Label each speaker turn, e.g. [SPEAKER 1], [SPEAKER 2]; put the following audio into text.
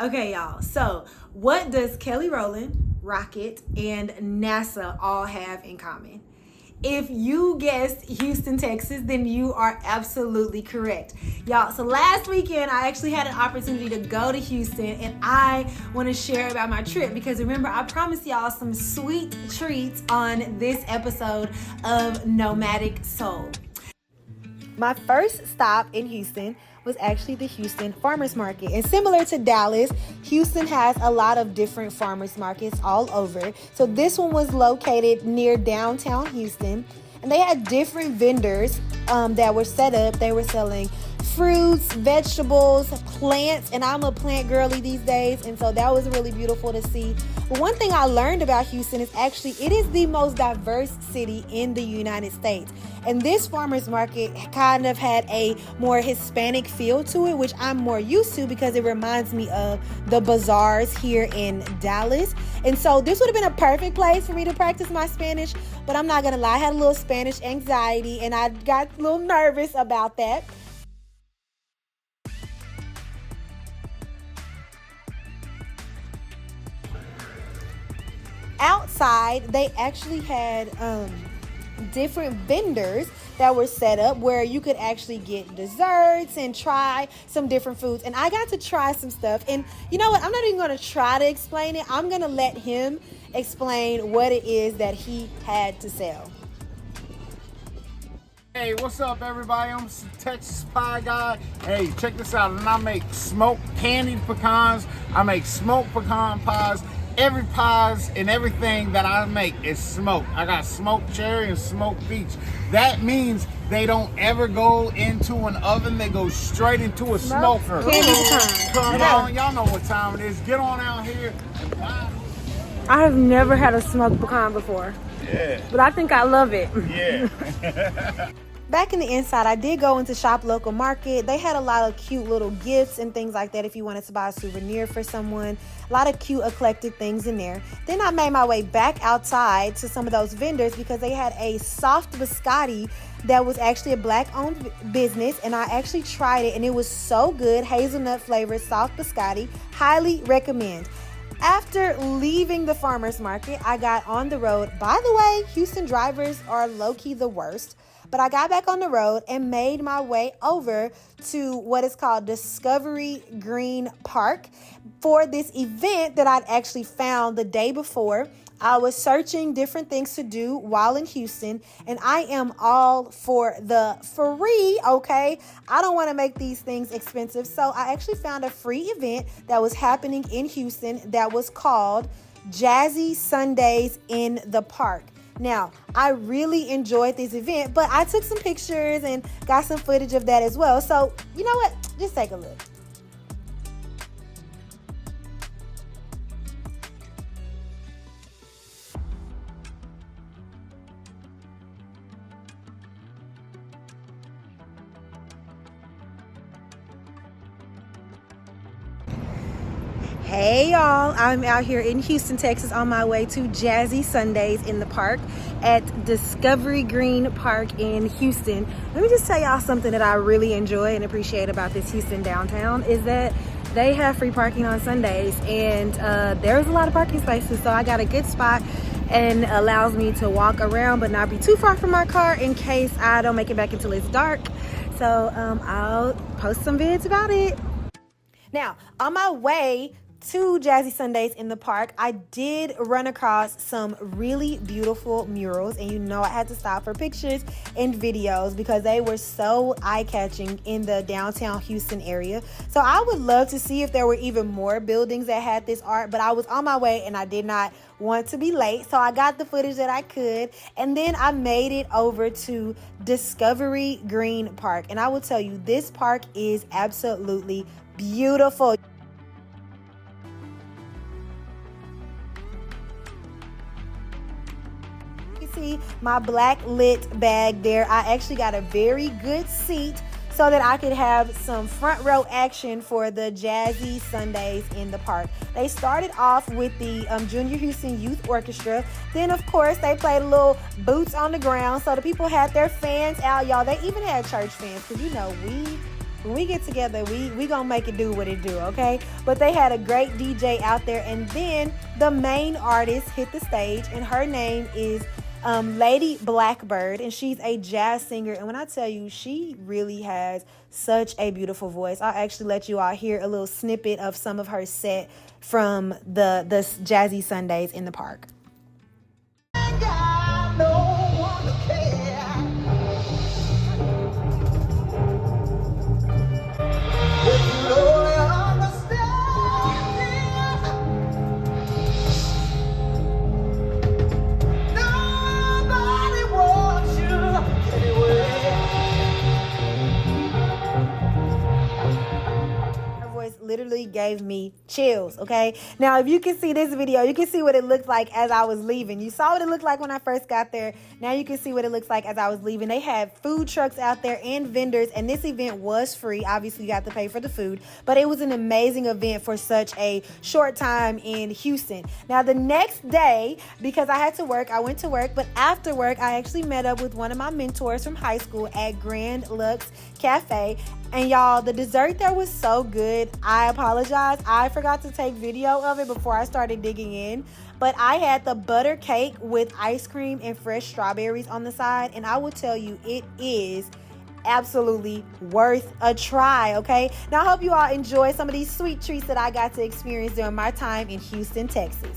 [SPEAKER 1] Okay, y'all. So, what does Kelly Rowland, Rocket, and NASA all have in common? If you guessed Houston, Texas, then you are absolutely correct. Y'all, so last weekend I actually had an opportunity to go to Houston, and I want to share about my trip because remember, I promised y'all some sweet treats on this episode of Nomadic Soul. My first stop in Houston was actually the Houston Farmers Market. And similar to Dallas, Houston has a lot of different farmers markets all over. So this one was located near downtown Houston. And they had different vendors that were set up. They were selling fruits, vegetables, plants, and I'm a plant girly these days, and so that was really beautiful to see. But one thing I learned about Houston is actually it is the most diverse city in the United States. And this farmers market kind of had a more Hispanic feel to it, which I'm more used to because it reminds me of the bazaars here in Dallas. And so this would have been a perfect place for me to practice my Spanish, but I'm not gonna lie, I had a little Spanish anxiety and I got a little nervous about that. Outside, they actually had different vendors that were set up where you could actually get desserts and try some different foods. And I got to try some stuff. And you know what? I'm not even going to try to explain it. I'm going to let him explain what it is that he had to sell.
[SPEAKER 2] Hey, what's up, everybody? I'm Texas Pie Guy. Hey, check this out. And I make smoked candied pecans. I make smoked pecan pies. Every pies and everything that I make is smoked. I got smoked cherry and smoked peach. That means they don't ever go into an oven. They go straight into a smoker. Come on, y'all know what time it is. Get on out here and buy.
[SPEAKER 3] I have never had a smoked pecan before.
[SPEAKER 2] Yeah.
[SPEAKER 3] But I think I love it.
[SPEAKER 2] Yeah.
[SPEAKER 1] Back in the inside, I did go into Shop Local Market. They had a lot of cute little gifts and things like that if you wanted to buy a souvenir for someone. A lot of cute eclectic things in there. Then I made my way back outside to some of those vendors because they had a soft biscotti that was actually a black-owned business, and I actually tried it, and it was so good. Hazelnut flavored soft biscotti. Highly recommend. After leaving the farmers market, I got on the road. By the way, Houston drivers are low-key the worst. But I got back on the road and made my way over to what is called Discovery Green Park for this event that I'd actually found the day before. I was searching different things to do while in Houston, and I am all for the free, okay? I don't want to make these things expensive, so I actually found a free event that was happening in Houston that was called Jazzy Sundays in the Park. Now, I really enjoyed this event, but I took some pictures and got some footage of that as well. So, you know what? Just take a look. Hey y'all, I'm out here in Houston, Texas on my way to Jazzy Sundays in the Park at Discovery Green Park in Houston. Let me just tell y'all something that I really enjoy and appreciate about this Houston downtown is that they have free parking on Sundays, and there's a lot of parking spaces, so I got a good spot and allows me to walk around but not be too far from my car in case I don't make it back until it's dark. So I'll post some vids about it. Now, on my way to Jazzy Sundays in the Park, I did run across some really beautiful murals, and you know I had to stop for pictures and videos because they were so eye-catching in the downtown Houston area. So I would love to see if there were even more buildings that had this art, but I was on my way and I did not want to be late, so I got the footage that I could, and then I made it over to Discovery Green Park. And I will tell you, this park is absolutely beautiful. See my black lit bag there. I actually got a very good seat so that I could have some front row action for the Jazzy Sundays in the Park. They started off with the Junior Houston Youth Orchestra. Then, of course, they played a little boots on the ground. So the people had their fans out, y'all. They even had church fans because, you know, we When we get together, we gonna make it do what it do, okay? But they had a great DJ out there, and then the main artist hit the stage, and her name is Lady Blackbird, and she's a jazz singer. And when I tell you, she really has such a beautiful voice. I'll actually let you all hear a little snippet of some of her set from the Jazzy Sundays in the Park. Literally gave me chills, okay? Now, if you can see this video, you can see what it looked like as I was leaving. You saw what it looked like when I first got there. Now you can see what it looks like as I was leaving. They had food trucks out there and vendors, and this event was free. Obviously, you got to pay for the food, but it was an amazing event for such a short time in Houston. Now, the next day, because I had to work, I went to work, but after work, I actually met up with one of my mentors from high school at Grand Lux Cafe. And y'all, the dessert there was so good. I apologize. I forgot to take video of it before I started digging in. But I had the butter cake with ice cream and fresh strawberries on the side. And I will tell you, it is absolutely worth a try, okay? Now, I hope you all enjoy some of these sweet treats that I got to experience during my time in Houston, Texas.